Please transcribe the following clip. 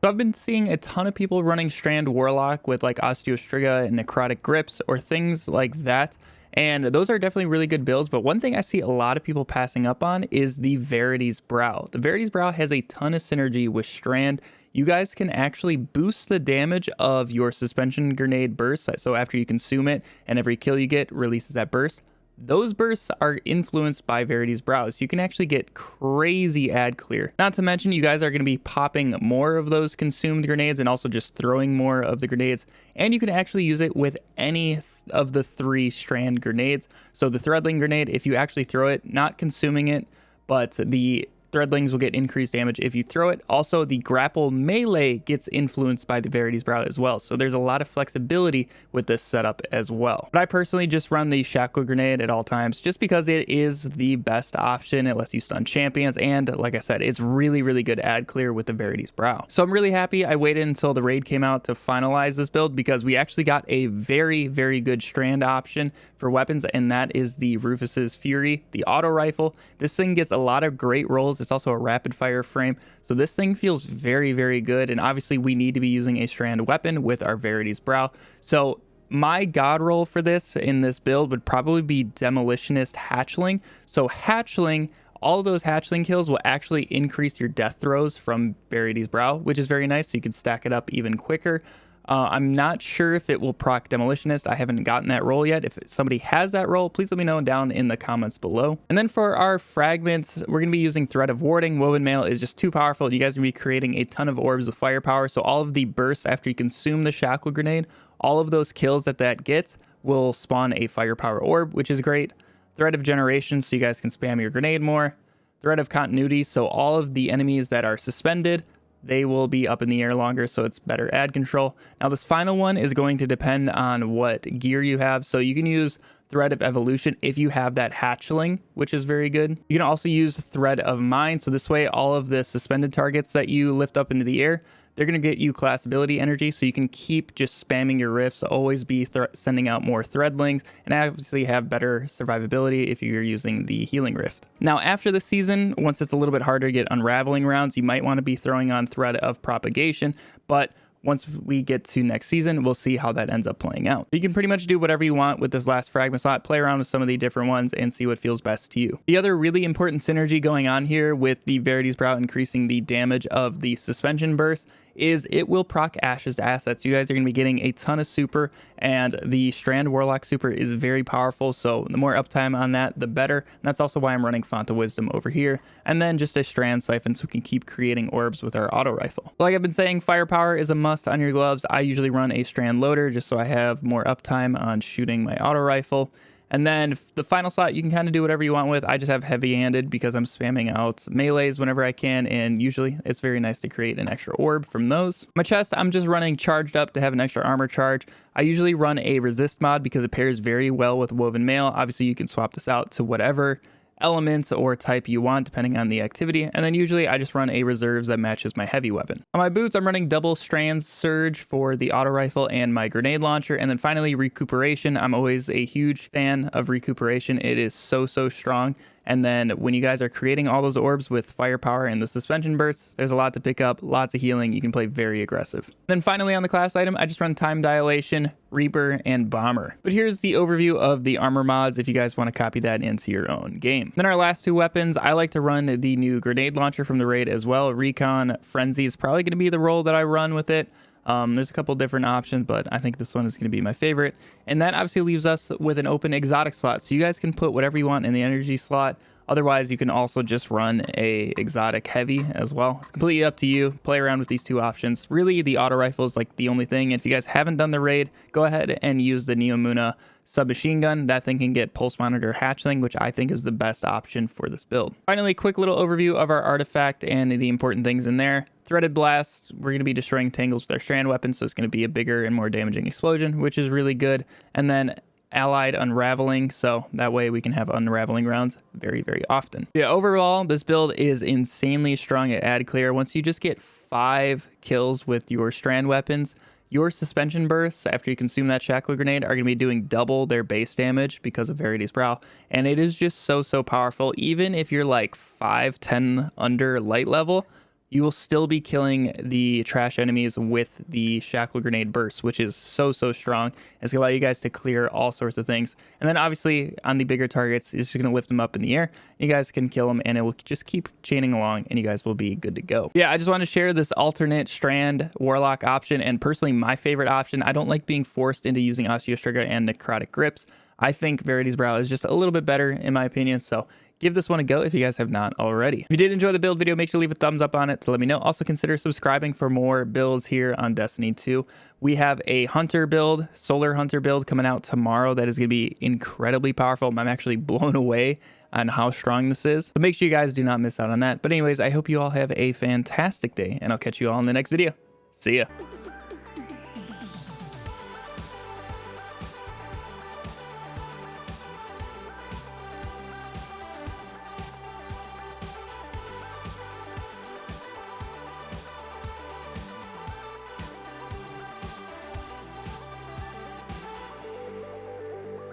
So I've been seeing a ton of people running Strand Warlock with like Osteo Striga and Necrotic Grips or things like that. And those are definitely really good builds, but one thing I see a lot of people passing up on is the Verity's Brow. The Verity's Brow has a ton of synergy with Strand. You guys can actually boost the damage of your suspension grenade burst. So after you consume it and every kill you get releases that burst. Those bursts are influenced by Verity's Brow, so you can actually get crazy ad clear. Not to mention, you guys are going to be popping more of those consumed grenades and also just throwing more of the grenades. And you can actually use it with any of the 3 Strand grenades. So the Threadling grenade, if you actually throw it, not consuming it, but the Threadlings will get increased damage if you throw it. Also, the grapple melee gets influenced by the Verity's Brow as well. So there's a lot of flexibility with this setup as well. But I personally just run the Shackle Grenade at all times just because it is the best option. It lets you stun champions. And like I said, it's really, really good ad clear with the Verity's Brow. So I'm really happy I waited until the raid came out to finalize this build because we actually got a very, very good Strand option for weapons. And that is the Rufus's Fury, the auto rifle. This thing gets a lot of great rolls. It's also a rapid fire frame. So this thing feels very, very good. And obviously we need to be using a Strand weapon with our Verity's Brow. So my god roll for this in this build would probably be Demolitionist Hatchling. So Hatchling, all of those Hatchling kills will actually increase your death throws from Verity's Brow, which is very nice. So you can stack it up even quicker. I'm not sure if it will proc Demolitionist. I haven't gotten that roll yet. If somebody has that roll, please let me know down in the comments below. And then for our fragments, we're going to be using Thread of Warding. Woven Mail is just too powerful. You guys are going to be creating a ton of orbs with firepower. So all of the bursts after you consume the Shackle Grenade, all of those kills that gets will spawn a firepower orb, which is great. Thread of Generation, so you guys can spam your grenade more. Thread of Continuity, so all of the enemies that are suspended, they will be up in the air longer, so it's better ad control. Now this final one is going to depend on what gear you have. So you can use Thread of Evolution if you have that Hatchling, which is very good. You can also use Thread of Mind. So this way, all of the suspended targets that you lift up into the air, they're going to get you class ability energy, so you can keep just spamming your rifts, always be sending out more Threadlings, and obviously have better survivability if you're using the healing rift. Now after the season, once it's a little bit harder to get unraveling rounds, you might want to be throwing on Thread of Propagation, but once we get to next season, we'll see how that ends up playing out. You can pretty much do whatever you want with this last fragment slot, play around with some of the different ones and see what feels best to you. The other really important synergy going on here with the Verity's Brow increasing the damage of the suspension burst is it will proc Ash's assets. You guys are going to be getting a ton of super, and the Strand Warlock super is very powerful, so the more uptime on that, the better. And that's also why I'm running Font of Wisdom over here, and then just a Strand Siphon so we can keep creating orbs with our auto rifle. Like I've been saying, firepower is a must on your gloves. I usually run a Strand Loader just so I have more uptime on shooting my auto rifle. And then the final slot, you can kind of do whatever you want with. I just have heavy-handed because I'm spamming out melees whenever I can, and usually it's very nice to create an extra orb from those. My chest, I'm just running charged up to have an extra armor charge. I usually run a resist mod because it pairs very well with Woven Mail. Obviously, you can swap this out to whatever elements or type you want depending on the activity, and then usually I just run a reserves that matches my heavy weapon. On my boots, I'm running double strand surge for the auto rifle and my grenade launcher, and then finally recuperation. I'm always a huge fan of recuperation. It is so strong. And then when you guys are creating all those orbs with firepower and the suspension bursts, there's a lot to pick up, lots of healing. You can play very aggressive. Then finally on the class item, I just run Time Dilation, Reaper, and Bomber. But here's the overview of the armor mods if you guys want to copy that into your own game. Then our last 2 weapons, I like to run the new grenade launcher from the raid as well. Recon Frenzy is probably going to be the role that I run with it. There's a couple different options, but I think this one is going to be my favorite. And that obviously leaves us with an open exotic slot. So you guys can put whatever you want in the energy slot. Otherwise, you can also just run a exotic heavy as well. It's completely up to you. Play around with these 2 options. Really, the auto rifle is like the only thing. If you guys haven't done the raid, go ahead and use the Neomuna submachine gun. That thing can get pulse monitor hatchling, which I think is the best option for this build. Finally, quick little overview of our artifact and the important things in there. Threaded Blast, we're going to be destroying tangles with our strand weapon, so it's going to be a bigger and more damaging explosion, which is really good. And then Allied Unraveling, so that way we can have unraveling rounds very often. Yeah, overall, this build is insanely strong at ad clear. Once you just get 5 kills with your strand weapons, your suspension bursts after you consume that shackle grenade are going to be doing double their base damage because of Verity's Brow, and it is just so powerful. Even if you're like 5-10 under light level, you will still be killing the trash enemies with the shackle grenade burst, which is so strong. It's gonna allow you guys to clear all sorts of things. And then obviously on the bigger targets, it's just gonna lift them up in the air. You guys can kill them and it will just keep chaining along and you guys will be good to go. Yeah, I just want to share this alternate Strand Warlock option, and personally my favorite option. I don't like being forced into using Osteo Striga and Necrotic Grips. I think Verity's Brow is just a little bit better in my opinion, so give this one a go if you guys have not already. If you did enjoy the build video, make sure to leave a thumbs up on it to let me know. Also consider subscribing for more builds here on Destiny 2. We have a hunter build, solar hunter build coming out tomorrow that is going to be incredibly powerful. I'm actually blown away on how strong this is. So make sure you guys do not miss out on that. But anyways, I hope you all have a fantastic day and I'll catch you all in the next video. See ya.